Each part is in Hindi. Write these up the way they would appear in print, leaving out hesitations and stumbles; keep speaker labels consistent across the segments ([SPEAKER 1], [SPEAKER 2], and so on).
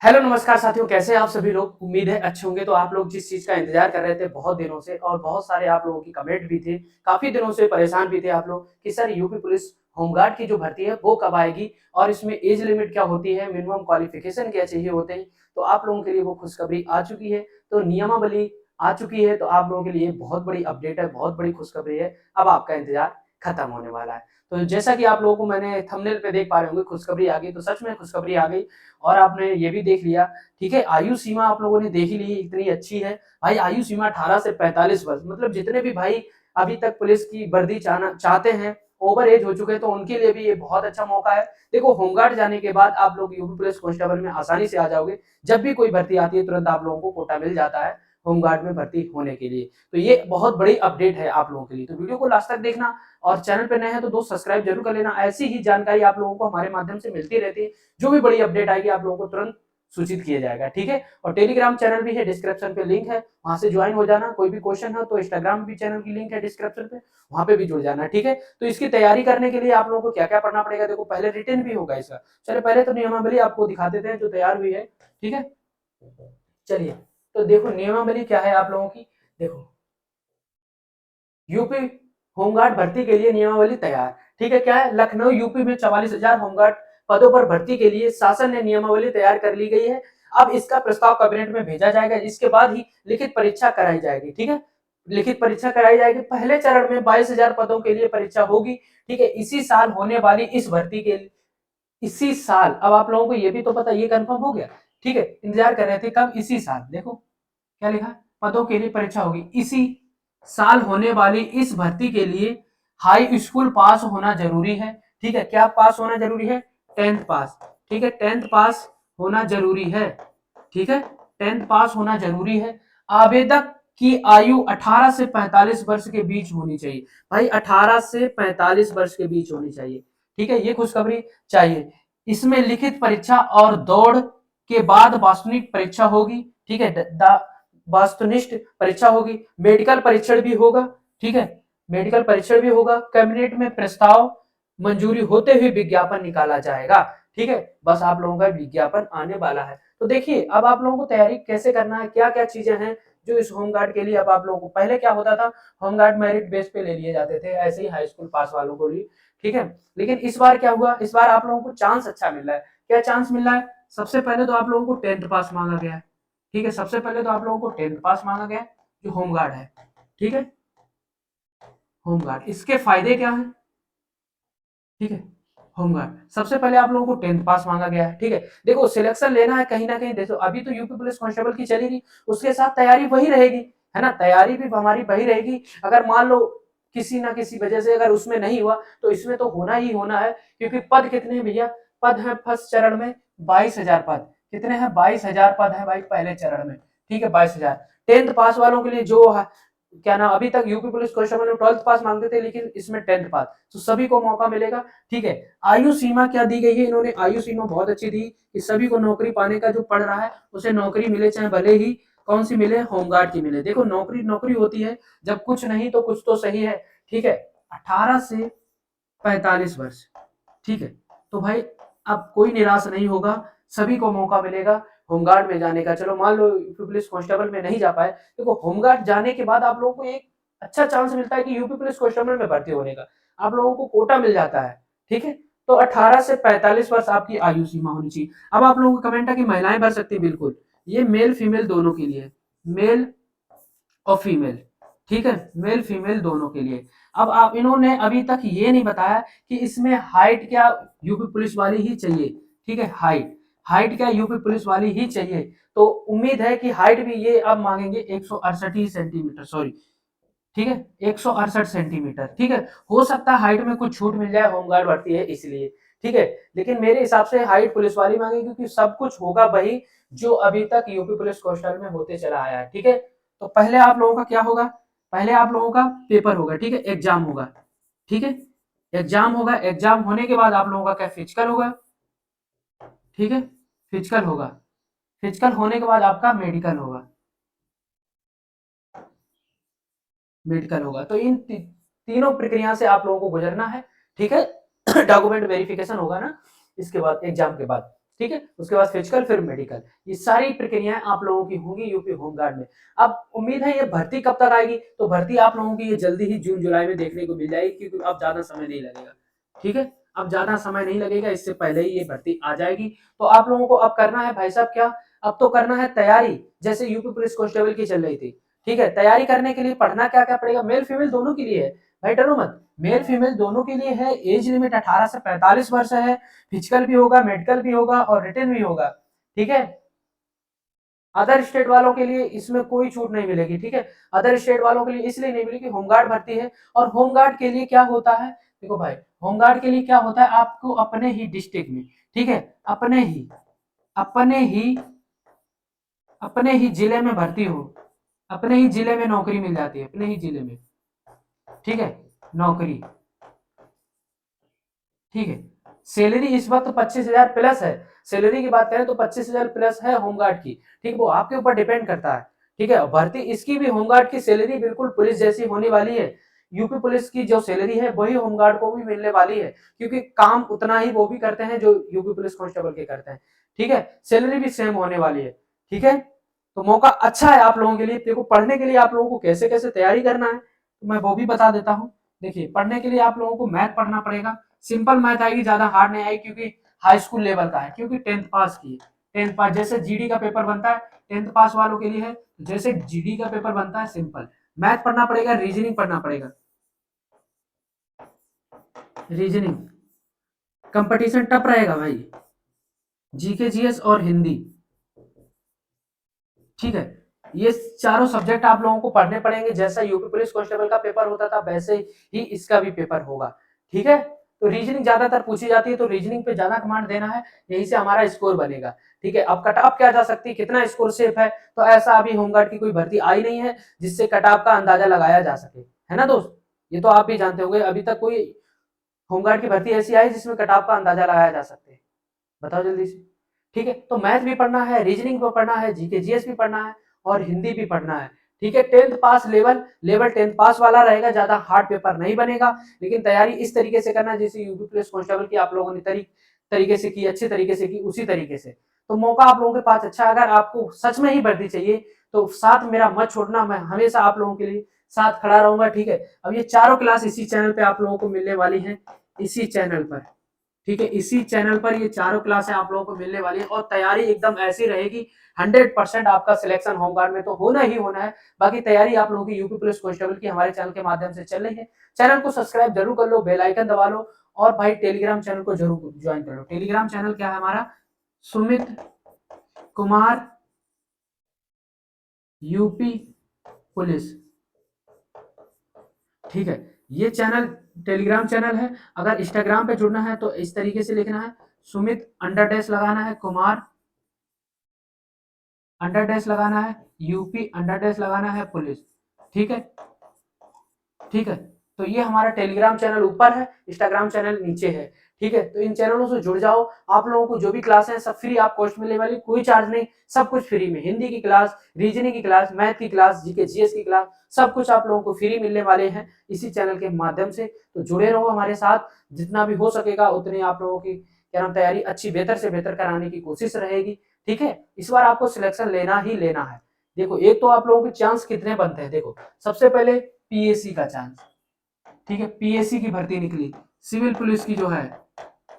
[SPEAKER 1] हेलो नमस्कार साथियों, कैसे हैं आप सभी लोग। उम्मीद है अच्छे होंगे। तो आप लोग जिस चीज का इंतजार कर रहे थे बहुत दिनों से, और बहुत सारे आप लोगों की कमेंट भी थे, काफी दिनों से परेशान भी थे आप लोग कि सर यूपी पुलिस होमगार्ड की जो भर्ती है वो कब आएगी और इसमें एज लिमिट क्या होती है, मिनिमम क्वालिफिकेशन क्या चाहिए होते हैं। तो आप लोगों के लिए वो खुशखबरी आ चुकी है। तो नियमावली आ चुकी है। तो आप लोगों के लिए बहुत बड़ी अपडेट है, बहुत बड़ी खुशखबरी है। अब आपका इंतजार खत्म होने वाला है। तो जैसा कि आप लोगों को मैंने थंबनेल पे देख पा रहे होंगे, खुशखबरी आ गई। तो सच में खुशखबरी आ गई। और आपने ये भी देख लिया, ठीक है। आयु सीमा आप लोगों ने देख ही ली, इतनी अच्छी है भाई। आयु सीमा 18 से 45 वर्ष, मतलब जितने भी भाई अभी तक पुलिस की वर्दी चाहते हैं, ओवर एज हो चुके हैं, तो उनके लिए भी ये बहुत अच्छा मौका है। देखो, होमगार्ड जाने के बाद आप लोग यूपी पुलिस कांस्टेबल में आसानी से आ जाओगे। जब भी कोई भर्ती आती है तुरंत आप लोगों को कोटा मिल जाता है होमगार्ड में भर्ती होने के लिए। तो ये बहुत बड़ी अपडेट है आप लोगों के लिए। तो वीडियो को लास्ट तक देखना, और चैनल पे नए हैं तो दोस्त सब्सक्राइब जरूर कर लेना। ऐसी ही जानकारी आप लोगों को हमारे माध्यम से मिलती रहती है। जो भी बड़ी अपडेट आएगी आप लोगों को तुरंत सूचित किया जाएगा, ठीक है। और टेलीग्राम चैनल भी है, डिस्क्रिप्शन पे लिंक है, वहां से ज्वाइन हो जाना। कोई भी क्वेश्चन हो तो इंस्टाग्राम भी चैनल की लिंक है डिस्क्रिप्शन पे, वहां पे भी जुड़ जाना, ठीक है। तो इसकी तैयारी करने के लिए आप लोगों को क्या क्या पढ़ना पड़ेगा, देखो पहले रिटर्न भी होगा इसका। चलिए पहले तो नियमावली आपको दिखा देते हैं जो तैयार हुई है, ठीक है। चलिए, तो देखो नियमावली क्या है आप लोगों की। देखो, यूपी होमगार्ड भर्ती के लिए नियमावली तैयार, ठीक है। क्या है, लखनऊ यूपी में 44,000 होमगार्ड पदों पर भर्ती के लिए शासन ने नियमावली तैयार कर ली गई है। अब इसका प्रस्ताव कैबिनेट में भेजा जाएगा। इसके बाद ही लिखित परीक्षा कराई जाएगी, ठीक है। लिखित परीक्षा कराई जाएगी। पहले चरण में 22,000 पदों के लिए परीक्षा होगी, ठीक है। इसी साल होने वाली इस भर्ती के लिए, इसी साल, अब आप लोगों को ये भी तो पता, ये कंफर्म हो गया, ठीक है। इंतजार कर रहे थे कब, इसी साल। देखो क्या लिखा, पदों के लिए परीक्षा होगी इसी साल होने वाली इस भर्ती के लिए हाई स्कूल पास होना जरूरी है, ठीक है। क्या पास होना जरूरी है, 10th पास, ठीक है। 10th पास होना जरूरी है, ठीक है। 10th पास होना जरूरी है। आवेदक की आयु 18 से 45 वर्ष के बीच होनी चाहिए भाई। 18 से 45 वर्ष के बीच होनी चाहिए, ठीक है। ये खुशखबरी चाहिए। इसमें लिखित परीक्षा और दौड़ के बाद वास्तविक परीक्षा होगी, ठीक है। वास्तुनिष्ठ परीक्षा होगी। मेडिकल परीक्षण भी होगा, ठीक है। मेडिकल परीक्षण भी होगा। कैबिनेट में प्रस्ताव मंजूरी होते हुए विज्ञापन निकाला जाएगा, ठीक है। बस आप लोगों का विज्ञापन आने वाला है। तो देखिए, अब आप लोगों को तैयारी कैसे करना है, क्या क्या चीजें हैं जो इस होमगार्ड के लिए। अब आप लोगों को, पहले क्या होता था, होमगार्ड मेरिट बेस पे ले लिए जाते थे, ऐसे ही हाई स्कूल पास वालों को भी, ठीक है। लेकिन इस बार क्या हुआ, इस बार आप लोगों को चांस अच्छा मिल रहा है। क्या चांस मिल रहा है, सबसे पहले तो आप लोगों को 10th पास मांगा गया है, ठीक है। सबसे पहले तो आप लोगों को 10th पास मांगा गया है, जो होमगार्ड है, ठीक है। होमगार्ड, इसके फायदे क्या है, ठीक है। होमगार्ड सबसे पहले आप लोगों को 10th पास मांगा गया है, ठीक है। देखो, सिलेक्शन लेना है कहीं ना कहीं। देखो, अभी तो यूपी पुलिस कांस्टेबल की चलेगी, उसके साथ तैयारी वही रहेगी, है ना। तैयारी भी हमारी वही रहेगी। अगर मान लो किसी ना किसी वजह से अगर उसमें नहीं हुआ तो इसमें तो होना ही होना है, क्योंकि पद कितने हैं भैया, पद है फर्स्ट चरण में 22,000 पद। कितने हैं, 22,000 पद है भाई पहले चरण में, ठीक है। 22,000 10th पास वालों के लिए जो है, क्या नाम, अभी तक यूपी पुलिस कांस्टेबल में 12th पास मांगते थे, लेकिन इसमें 10th पास, तो सभी को मौका मिलेगा, ठीक है। आयु सीमा क्या दी गई है, इन्होंने आयु सीमा बहुत अच्छी दी कि सभी को नौकरी पाने का, जो पढ़ रहा है उसे नौकरी मिले, चाहे भले ही कौन सी मिले, होमगार्ड की मिले। देखो, नौकरी नौकरी होती है जब कुछ नहीं तो कुछ तो सही है, ठीक है। 18 से 45 वर्ष, ठीक है। तो भाई अब कोई निराश नहीं होगा, सभी को मौका मिलेगा होमगार्ड में जाने का। चलो मान लो यूपी पुलिस कांस्टेबल में नहीं जा पाए, देखो होमगार्ड जाने के बाद आप लोगों को एक अच्छा चांस मिलता है कि यूपी पुलिस कांस्टेबल में भर्ती होने का। आप लोगों को कोटा मिल जाता है, ठीक है। तो 18 से 45 वर्ष आपकी आयु सीमा होनी चाहिए। अब आप लोगों का कमेंट है कि महिलाएं भर सकती है, बिल्कुल। ये मेल फीमेल दोनों के लिए, मेल और फीमेल, ठीक है। मेल फीमेल दोनों के लिए। अब आप, इन्होंने अभी तक ये नहीं बताया कि इसमें हाइट क्या यूपी पुलिस वाली ही चाहिए, ठीक है। हाइट, हाइट क्या यूपी पुलिस वाली ही चाहिए। तो उम्मीद है कि हाइट भी ये अब मांगेंगे 168 सेंटीमीटर, सॉरी, ठीक है। 168 सेंटीमीटर, ठीक है। हो सकता है हाइट में कुछ छूट मिल जाए, होमगार्ड भर्ती है इसलिए, ठीक है। लेकिन मेरे हिसाब से हाइट पुलिस वाली मांगी, क्योंकि सब कुछ होगा वही जो अभी तक यूपी पुलिस कांस्टेबल में होते चला आया है, ठीक है। तो पहले आप लोगों का क्या होगा, पहले आप लोगों का पेपर होगा, ठीक है। एग्जाम होगा, ठीक है। एग्जाम होगा। एग्जाम होने के बाद आप लोगों का क्या, फिजिकल होगा, ठीक है। फिजिकल होगा। फिजिकल होने के बाद आपका मेडिकल होगा, मेडिकल होगा। तो इन तीनों प्रक्रिया से आप लोगों को गुजरना है, ठीक है। डॉक्यूमेंट वेरिफिकेशन होगा ना इसके बाद, एग्जाम के बाद। ठीक है, उसके बाद फिजिकल, फिर मेडिकल। ये सारी प्रक्रियाएं आप लोगों की होंगी यूपी होमगार्ड में। अब उम्मीद है ये भर्ती कब तक आएगी, तो भर्ती आप लोगों की ये जल्दी ही जून जुलाई में देखने को मिल जाएगी, क्योंकि अब ज्यादा समय नहीं लगेगा। ठीक है, अब ज्यादा समय नहीं लगेगा, इससे पहले ही ये भर्ती आ जाएगी। तो आप लोगों को अब करना है भाई साहब क्या, अब तो करना है तैयारी, जैसे यूपी पुलिस कांस्टेबल की चल रही थी। ठीक है, तैयारी करने के लिए पढ़ना क्या क्या पड़ेगा, मेल फीमेल दोनों के लिए है भाई, डरो मत, मेल फीमेल दोनों के लिए है। एज लिमिट 18 से 45 वर्ष है। फिजिकल भी होगा, मेडिकल भी होगा और रिटन भी होगा। ठीक है, अदर स्टेट वालों के लिए इसमें कोई छूट नहीं मिलेगी। ठीक है, अदर स्टेट वालों के लिए इसलिए नहीं मिलेगी, होमगार्ड भर्ती है। और होमगार्ड के लिए क्या होता है, देखो भाई, होमगार्ड के लिए क्या होता है, आपको अपने ही डिस्ट्रिक्ट में, ठीक है, अपने ही अपने ही जिले में भर्ती हो, अपने ही जिले में नौकरी मिल जाती है, अपने ही जिले में। ठीक है, नौकरी। ठीक है, सैलरी इस वक्त 25,000 प्लस है। सैलरी की बात करें तो 25,000 प्लस है होमगार्ड की। ठीक है, वो आपके ऊपर डिपेंड करता है। ठीक है, भर्ती इसकी भी, होमगार्ड की सैलरी बिल्कुल पुलिस जैसी होने वाली है। यूपी पुलिस की जो सैलरी है वही होमगार्ड को भी मिलने वाली है, क्योंकि काम उतना ही वो भी करते हैं जो यूपी पुलिस कांस्टेबल के करते हैं। ठीक है, सैलरी भी सेम होने वाली है। ठीक है, तो मौका अच्छा है आप लोगों के लिए। देखो, पढ़ने के लिए आप लोगों को कैसे कैसे तैयारी करना है, तो मैं वो भी बता देता हूँ। देखिए, पढ़ने के लिए आप लोगों को मैथ पढ़ना पड़ेगा। सिंपल मैथ आएगी, ज्यादा हार्ड नहीं आएगी, क्योंकि हाई स्कूल लेवल का है, क्योंकि 10th पास की है। 10th पास जैसे जीडी का पेपर बनता है 10th पास वालों के लिए है, जैसे जीडी का पेपर बनता है सिंपल। मैथ पढ़ना पड़ेगा, रीजनिंग पढ़ना पड़ेगा। रीजनिंग कंपटीशन टफ रहेगा भाई, जीके जीएस और हिंदी। ठीक है, ये चारों सब्जेक्ट आप लोगों को पढ़ने पड़ेंगे। जैसा यूपी पुलिस कांस्टेबल का पेपर होता था वैसे ही इसका भी पेपर होगा। ठीक है, तो रीजनिंग ज्यादातर पूछी जाती है, तो रीजनिंग पे ज्यादा कमांड देना है, यहीं से हमारा स्कोर बनेगा। ठीक है, अब कट ऑफ क्या जा सकती है, कितना स्कोर सेफ है, तो ऐसा अभी होमगार्ड की कोई भर्ती आई नहीं है जिससे कट ऑफ का अंदाजा लगाया जा सके, है ना दोस्त। ये तो आप भी जानते होंगे, अभी तक कोई होमगार्ड की भर्ती ऐसी आई जिसमें कट ऑफ का अंदाजा लगाया जा सके, बताओ जल्दी से। ठीक है, तो मैथ भी पढ़ना है, रीजनिंग भी पढ़ना है, जीके जीएस भी पढ़ना है और हिंदी भी पढ़ना है। ठीक है, 10th पास लेवल 10th पास वाला रहेगा, ज्यादा हार्ड पेपर नहीं बनेगा। लेकिन तैयारी इस तरीके से करना जैसे यूपी पुलिस कांस्टेबल की आप लोगों ने तरीके से की, अच्छे तरीके से की, उसी तरीके से। तो मौका आप लोगों के पास अच्छा है। अगर आपको सच में ही भर्ती चाहिए तो साथ मेरा मत छोड़ना, मैं हमेशा आप लोगों के लिए साथ खड़ा रहूंगा। ठीक है, अब ये चारों क्लास इसी चैनल पे आप लोगों को मिलने वाली है, इसी चैनल पर। ठीक है, इसी चैनल पर ये चारों क्लासें आप लोगों को मिलने वाली है, और तैयारी एकदम ऐसी रहेगी, 100% आपका सिलेक्शन होमगार्ड में तो होना ही होना है। बाकी तैयारी आप लोगों की यूपी पुलिस कांस्टेबल की हमारे चैनल के माध्यम से चल रही है। चैनल को सब्सक्राइब जरूर कर लो, बेल आइकन दबा लो, और भाई टेलीग्राम चैनल को जरूर ज्वाइन कर लो। टेलीग्राम चैनल क्या है हमारा, सुमित कुमार यूपी पुलिस। ठीक है, ये चैनल टेलीग्राम चैनल है। अगर इंस्टाग्राम पे जुड़ना है तो इस तरीके से लिखना है, सुमित अंडर डैश लगाना है, कुमार अंडर डैश लगाना है, यूपी अंडर डैश लगाना है, पुलिस। ठीक है, ठीक है, तो ये हमारा टेलीग्राम चैनल ऊपर है, इंस्टाग्राम चैनल नीचे है। ठीक है, तो इन चैनलों से जुड़ जाओ। आप लोगों को जो भी क्लास है सब फ्री, आप कॉस्ट मिलने वाली, कोई चार्ज नहीं, सब कुछ फ्री में। हिंदी की क्लास, रीजनिंग की क्लास, मैथ की क्लास, जीके जीएस की क्लास, सब कुछ आप लोगों को फ्री मिलने वाले हैं इसी चैनल के माध्यम से। तो जुड़े रहो हमारे साथ, जितना भी हो सकेगा उतनी आप लोगों की क्या नाम तैयारी अच्छी, बेहतर से बेहतर कराने की कोशिश रहेगी। ठीक है, इस बार आपको सिलेक्शन लेना ही लेना है। देखो, एक तो आप लोगों के चांस कितने बनते हैं, देखो सबसे पहले पीएससी का चांस। ठीक है, पीएससी की भर्ती निकली, सिविल पुलिस की जो है,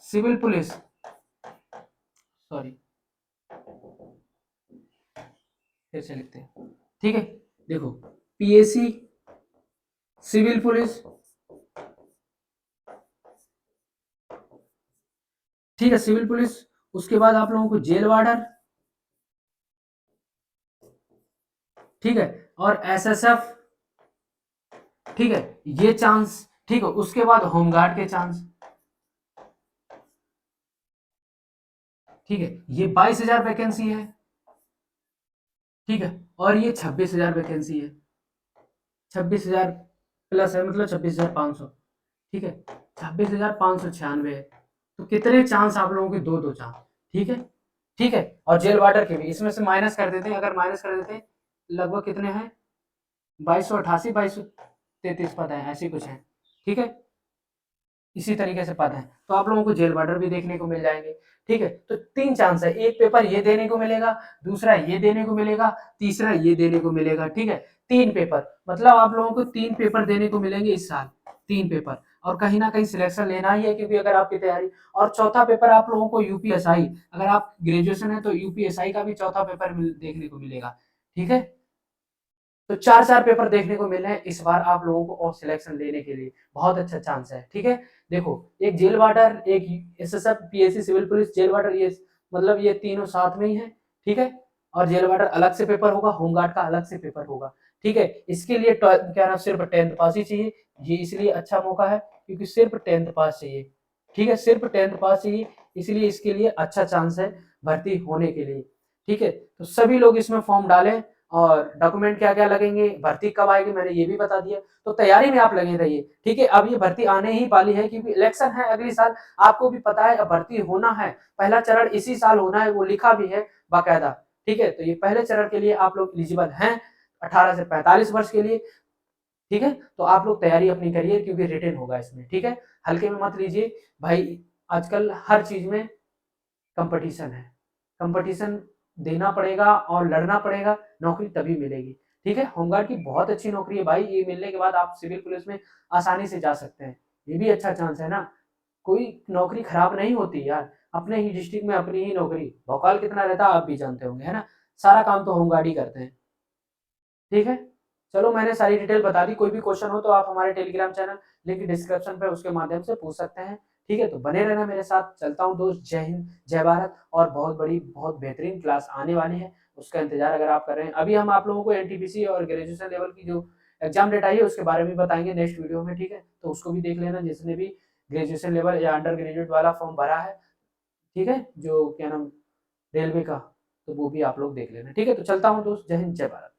[SPEAKER 1] सिविल पुलिस, सॉरी फिर से लिखते हैं। ठीक है, देखो पीएससी, सिविल पुलिस, ठीक है, सिविल पुलिस, उसके बाद आप लोगों को जेल वार्डर, ठीक है, और एसएसएफ। ठीक है, ये चांस। ठीक है, उसके बाद होमगार्ड के चांस। ठीक है, ये 22,000 वैकेंसी है। ठीक है, और ये 26,000 वैकेंसी है, 26,000 प्लस है, मतलब 26,500। ठीक है, 26,596 है। तो कितने चांस आप लोगों के, दो दो चांस। ठीक है, ठीक है, और जेल वार्डर के भी इसमें से माइनस कर देते हैं, अगर माइनस कर देते हैं लगभग कितने हैं, 2288, 2233 पता है, ऐसी कुछ है। ठीक है, इसी तरीके से पद है, तो आप लोगों को जेल वार्डर भी देखने को मिल जाएंगे। ठीक है, तो 3 चांस है, एक पेपर ये देने को मिलेगा, दूसरा ये देने को मिलेगा, तीसरा ये देने को मिलेगा। ठीक है, 3 पेपर, मतलब आप लोगों को 3 पेपर देने को मिलेंगे इस साल, 3 पेपर, और कहीं ना कहीं सिलेक्शन लेना ही है, क्योंकि अगर आपकी तैयारी, और चौथा पेपर आप लोगों को यूपीएसआई, अगर आप ग्रेजुएशन है तो यूपीएसआई का भी चौथा पेपर देखने को मिलेगा। ठीक है, तो 4-4 पेपर देखने को मिल रहे हैं इस बार आप लोगों को, और सिलेक्शन लेने के लिए बहुत अच्छा चांस है। ठीक है, देखो, एक जेल वार्डर, एक SSF, PSC, civil police, jail warder, ये मतलब ये तीनों साथ में ही है। ठीक है, और जेल वार्डर अलग से पेपर होगा, होमगार्ड का अलग से पेपर होगा। ठीक है, इसके लिए क्या नाम, सिर्फ 10th पास ही चाहिए। ये इसलिए अच्छा मौका है क्योंकि सिर्फ 10th पास चाहिए। ठीक है, सिर्फ 10th पास चाहिए, इसलिए इसके लिए अच्छा चांस है भर्ती होने के लिए। ठीक है, तो सभी लोग इसमें फॉर्म डालें, और डॉक्यूमेंट क्या क्या लगेंगे, भर्ती कब आएगी, मैंने ये भी बता दिया, तो तैयारी में आप लगे रहिए। ठीक है, अब ये भर्ती आने ही वाली है, क्योंकि इलेक्शन है अगले साल, आपको भी पता है, अब भर्ती होना है, पहला चरण इसी साल होना है, वो लिखा भी है बाकायदा। ठीक है, तो ये पहले चरण के लिए आप लोग एलिजिबल हैं, 18 से 45 वर्ष के लिए। ठीक है, तो आप लोग तैयारी अपनी करिए, क्योंकि रिटेन होगा इसमें। ठीक है, हल्के में मत लीजिए भाई, आजकल हर चीज में कंपटीशन है, कंपटीशन देना पड़ेगा और लड़ना पड़ेगा, नौकरी तभी मिलेगी। ठीक है, होमगार्ड की बहुत अच्छी नौकरी है भाई, ये मिलने के बाद आप सिविल पुलिस में आसानी से जा सकते हैं, ये भी अच्छा चांस है ना, कोई नौकरी खराब नहीं होती यार, अपने ही डिस्ट्रिक्ट में अपनी ही नौकरी, भौकाल कितना रहता है आप भी जानते होंगे, है ना, सारा काम तो होमगार्ड ही करते हैं। ठीक है, चलो मैंने सारी डिटेल बता दी, कोई भी क्वेश्चन हो तो आप हमारे टेलीग्राम चैनल, लिंक डिस्क्रिप्शन पे, उसके माध्यम से पूछ सकते हैं। ठीक है, तो बने रहना मेरे साथ, चलता हूँ दोस्त, जय हिंद जय भारत, और बहुत बड़ी बहुत बेहतरीन क्लास आने वाली है, उसका इंतजार अगर आप कर रहे हैं। अभी हम आप लोगों को एनटीपीसी और ग्रेजुएशन लेवल की जो एग्जाम डेट आई है उसके बारे में बताएंगे नेक्स्ट वीडियो में। ठीक है, तो उसको भी देख लेना, जिसने भी ग्रेजुएशन लेवल या अंडर ग्रेजुएट वाला फॉर्म भरा है। ठीक है, जो क्या नाम, रेलवे का, तो वो भी आप लोग देख लेना। ठीक है, तो चलता हूँ दोस्त, जय हिंद जय भारत।